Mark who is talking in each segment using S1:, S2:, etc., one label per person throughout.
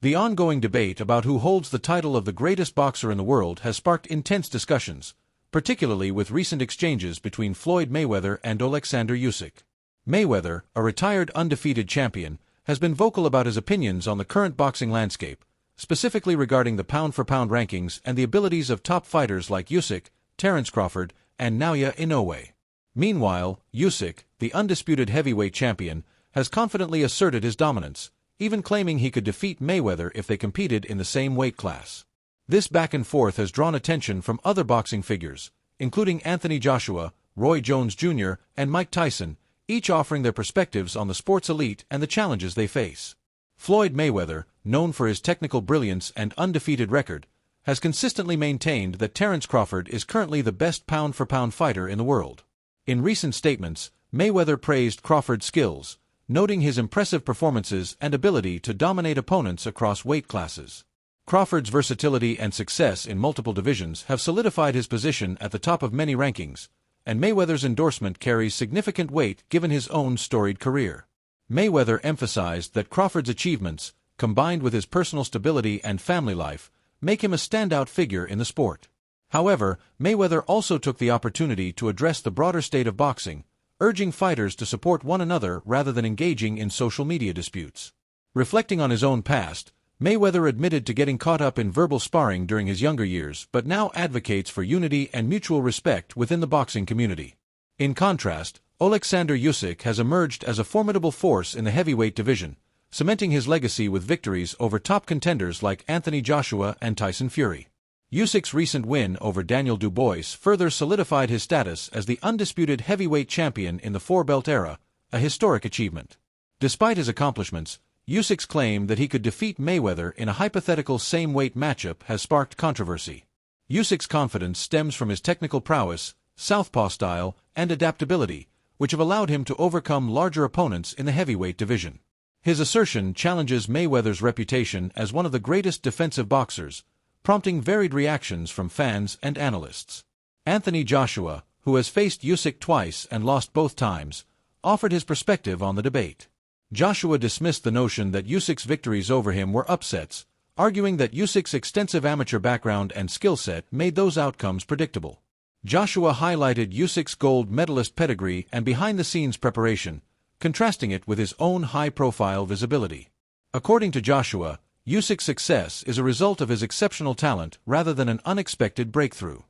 S1: The ongoing debate about who holds the title of the greatest boxer in the world has sparked intense discussions, particularly with recent exchanges between Floyd Mayweather and Oleksandr Usyk. Mayweather, a retired undefeated champion, has been vocal about his opinions on the current boxing landscape, specifically regarding the pound-for-pound rankings and the abilities of top fighters like Usyk, Terence Crawford, and Naoya Inoue. Meanwhile, Usyk, the undisputed heavyweight champion, has confidently asserted his dominance, even claiming he could defeat Mayweather if they competed in the same weight class. This back-and-forth has drawn attention from other boxing figures, including Anthony Joshua, Roy Jones Jr., and Mike Tyson, each offering their perspectives on the sport's elite and the challenges they face. Floyd Mayweather, known for his technical brilliance and undefeated record, has consistently maintained that Terence Crawford is currently the best pound-for-pound fighter in the world. In recent statements, Mayweather praised Crawford's skills, noting his impressive performances and ability to dominate opponents across weight classes. Crawford's versatility and success in multiple divisions have solidified his position at the top of many rankings, and Mayweather's endorsement carries significant weight given his own storied career. Mayweather emphasized that Crawford's achievements, combined with his personal stability and family life, make him a standout figure in the sport. However, Mayweather also took the opportunity to address the broader state of boxing, urging fighters to support one another rather than engaging in social media disputes. Reflecting on his own past, Mayweather admitted to getting caught up in verbal sparring during his younger years but now advocates for unity and mutual respect within the boxing community. In contrast, Oleksandr Usyk has emerged as a formidable force in the heavyweight division, cementing his legacy with victories over top contenders like Anthony Joshua and Tyson Fury. Usyk's recent win over Daniel Dubois further solidified his status as the undisputed heavyweight champion in the four-belt era, a historic achievement. Despite his accomplishments, Usyk's claim that he could defeat Mayweather in a hypothetical same-weight matchup has sparked controversy. Usyk's confidence stems from his technical prowess, southpaw style, and adaptability, which have allowed him to overcome larger opponents in the heavyweight division. His assertion challenges Mayweather's reputation as one of the greatest defensive boxers, prompting varied reactions from fans and analysts. Anthony Joshua, who has faced Usyk twice and lost both times, offered his perspective on the debate. Joshua dismissed the notion that Usyk's victories over him were upsets, arguing that Usyk's extensive amateur background and skill set made those outcomes predictable. Joshua highlighted Usyk's gold medalist pedigree and behind-the-scenes preparation, contrasting it with his own high-profile visibility. According to Joshua, Usyk's success is a result of his exceptional talent rather than an unexpected breakthrough.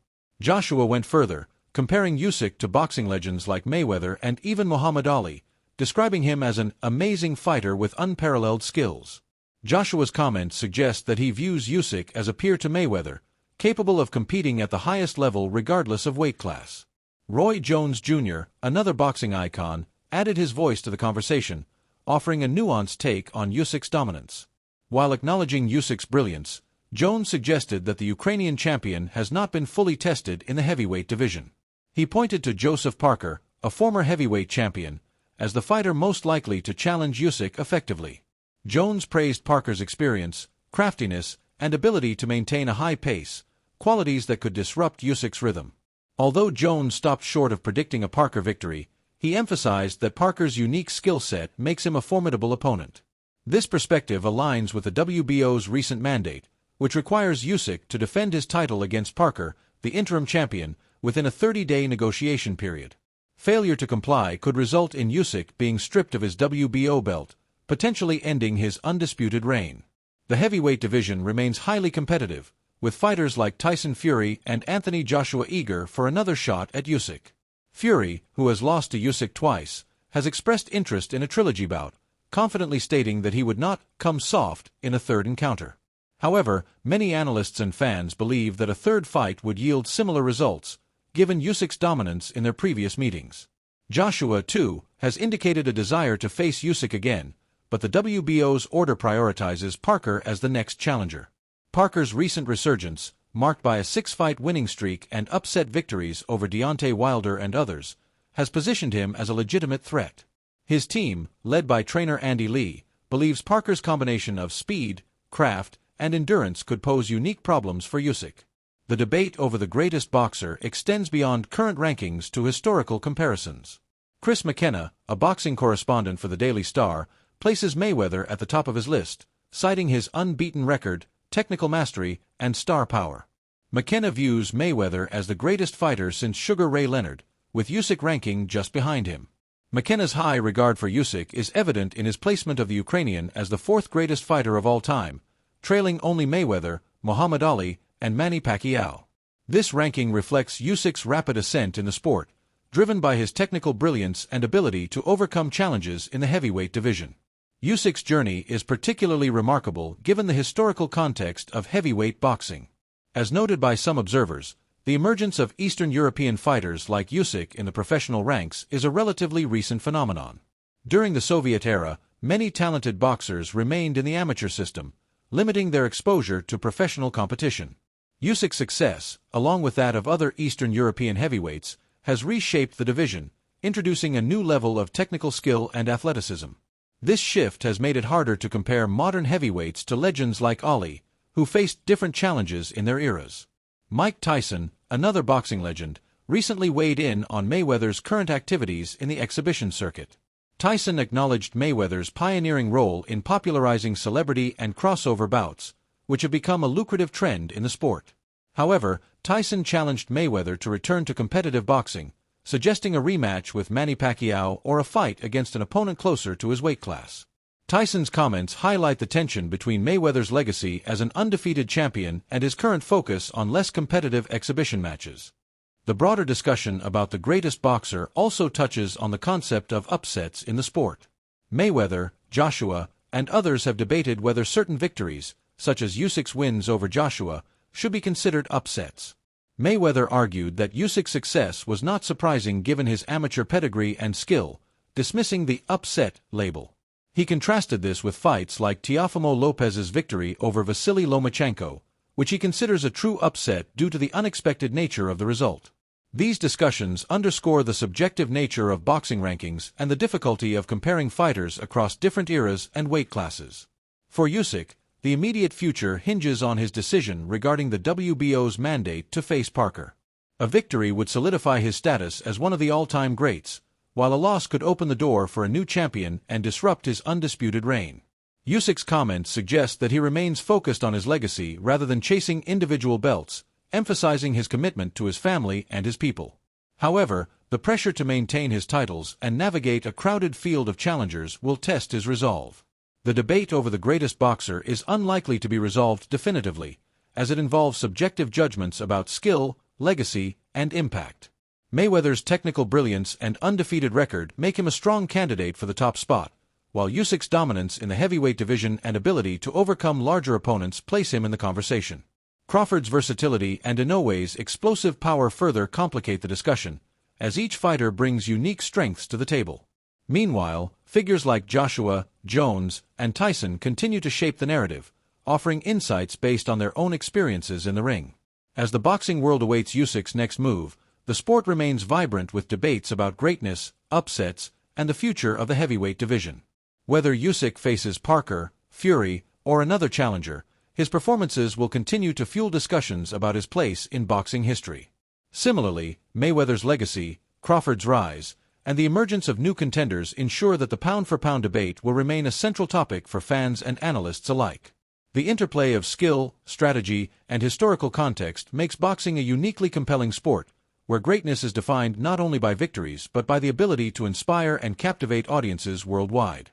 S1: Joshua went further, comparing Usyk to boxing legends like Mayweather and even Muhammad Ali, describing him as an amazing fighter with unparalleled skills. Joshua's comments suggest that he views Usyk as a peer to Mayweather, capable of competing at the highest level regardless of weight class. Roy Jones Jr., another boxing icon, added his voice to the conversation, offering a nuanced take on Usyk's dominance. While acknowledging Usyk's brilliance, Jones suggested that the Ukrainian champion has not been fully tested in the heavyweight division. He pointed to Joseph Parker, a former heavyweight champion, as the fighter most likely to challenge Usyk effectively. Jones praised Parker's experience, craftiness, and ability to maintain a high pace, qualities that could disrupt Usyk's rhythm. Although Jones stopped short of predicting a Parker victory, he emphasized that Parker's unique skill set makes him a formidable opponent. This perspective aligns with the WBO's recent mandate, which requires Usyk to defend his title against Parker, the interim champion, within a 30-day negotiation period. Failure to comply could result in Usyk being stripped of his WBO belt, potentially ending his undisputed reign. The heavyweight division remains highly competitive, with fighters like Tyson Fury and Anthony Joshua eager for another shot at Usyk. Fury, who has lost to Usyk twice, has expressed interest in a trilogy bout, confidently stating that he would not come soft in a third encounter. However, many analysts and fans believe that a third fight would yield similar results, given Usyk's dominance in their previous meetings. Joshua, too, has indicated a desire to face Usyk again, but the WBO's order prioritizes Parker as the next challenger. Parker's recent resurgence, marked by a 6-fight winning streak and upset victories over Deontay Wilder and others, has positioned him as a legitimate threat. His team, led by trainer Andy Lee, believes Parker's combination of speed, craft, and endurance could pose unique problems for Usyk. The debate over the greatest boxer extends beyond current rankings to historical comparisons. Chris McKenna, a boxing correspondent for the Daily Star, places Mayweather at the top of his list, citing his unbeaten record, technical mastery, and star power. McKenna views Mayweather as the greatest fighter since Sugar Ray Leonard, with Usyk ranking just behind him. McKenna's high regard for Usyk is evident in his placement of the Ukrainian as the fourth greatest fighter of all time, trailing only Mayweather, Muhammad Ali, and Manny Pacquiao. This ranking reflects Usyk's rapid ascent in the sport, driven by his technical brilliance and ability to overcome challenges in the heavyweight division. Usyk's journey is particularly remarkable given the historical context of heavyweight boxing. As noted by some observers, the emergence of Eastern European fighters like Usyk in the professional ranks is a relatively recent phenomenon. During the Soviet era, many talented boxers remained in the amateur system, limiting their exposure to professional competition. Usyk's success, along with that of other Eastern European heavyweights, has reshaped the division, introducing a new level of technical skill and athleticism. This shift has made it harder to compare modern heavyweights to legends like Ali, who faced different challenges in their eras. Mike Tyson, another boxing legend, recently weighed in on Mayweather's current activities in the exhibition circuit. Tyson acknowledged Mayweather's pioneering role in popularizing celebrity and crossover bouts, which have become a lucrative trend in the sport. However, Tyson challenged Mayweather to return to competitive boxing, suggesting a rematch with Manny Pacquiao or a fight against an opponent closer to his weight class. Tyson's comments highlight the tension between Mayweather's legacy as an undefeated champion and his current focus on less competitive exhibition matches. The broader discussion about the greatest boxer also touches on the concept of upsets in the sport. Mayweather, Joshua, and others have debated whether certain victories, such as Usyk's wins over Joshua, should be considered upsets. Mayweather argued that Usyk's success was not surprising given his amateur pedigree and skill, dismissing the upset label. He contrasted this with fights like Teofimo Lopez's victory over Vasily Lomachenko, which he considers a true upset due to the unexpected nature of the result. These discussions underscore the subjective nature of boxing rankings and the difficulty of comparing fighters across different eras and weight classes. For Usyk, the immediate future hinges on his decision regarding the WBO's mandate to face Parker. A victory would solidify his status as one of the all-time greats, while a loss could open the door for a new champion and disrupt his undisputed reign. Usyk's comments suggest that he remains focused on his legacy rather than chasing individual belts, emphasizing his commitment to his family and his people. However, the pressure to maintain his titles and navigate a crowded field of challengers will test his resolve. The debate over the greatest boxer is unlikely to be resolved definitively, as it involves subjective judgments about skill, legacy, and impact. Mayweather's technical brilliance and undefeated record make him a strong candidate for the top spot, while Usyk's dominance in the heavyweight division and ability to overcome larger opponents place him in the conversation. Crawford's versatility and Inoue's explosive power further complicate the discussion, as each fighter brings unique strengths to the table. Meanwhile, figures like Joshua, Jones, and Tyson continue to shape the narrative, offering insights based on their own experiences in the ring. As the boxing world awaits Usyk's next move, the sport remains vibrant with debates about greatness, upsets, and the future of the heavyweight division. Whether Usyk faces Parker, Fury, or another challenger, his performances will continue to fuel discussions about his place in boxing history. Similarly, Mayweather's legacy, Crawford's rise, and the emergence of new contenders ensure that the pound-for-pound debate will remain a central topic for fans and analysts alike. The interplay of skill, strategy, and historical context makes boxing a uniquely compelling sport, where greatness is defined not only by victories but by the ability to inspire and captivate audiences worldwide.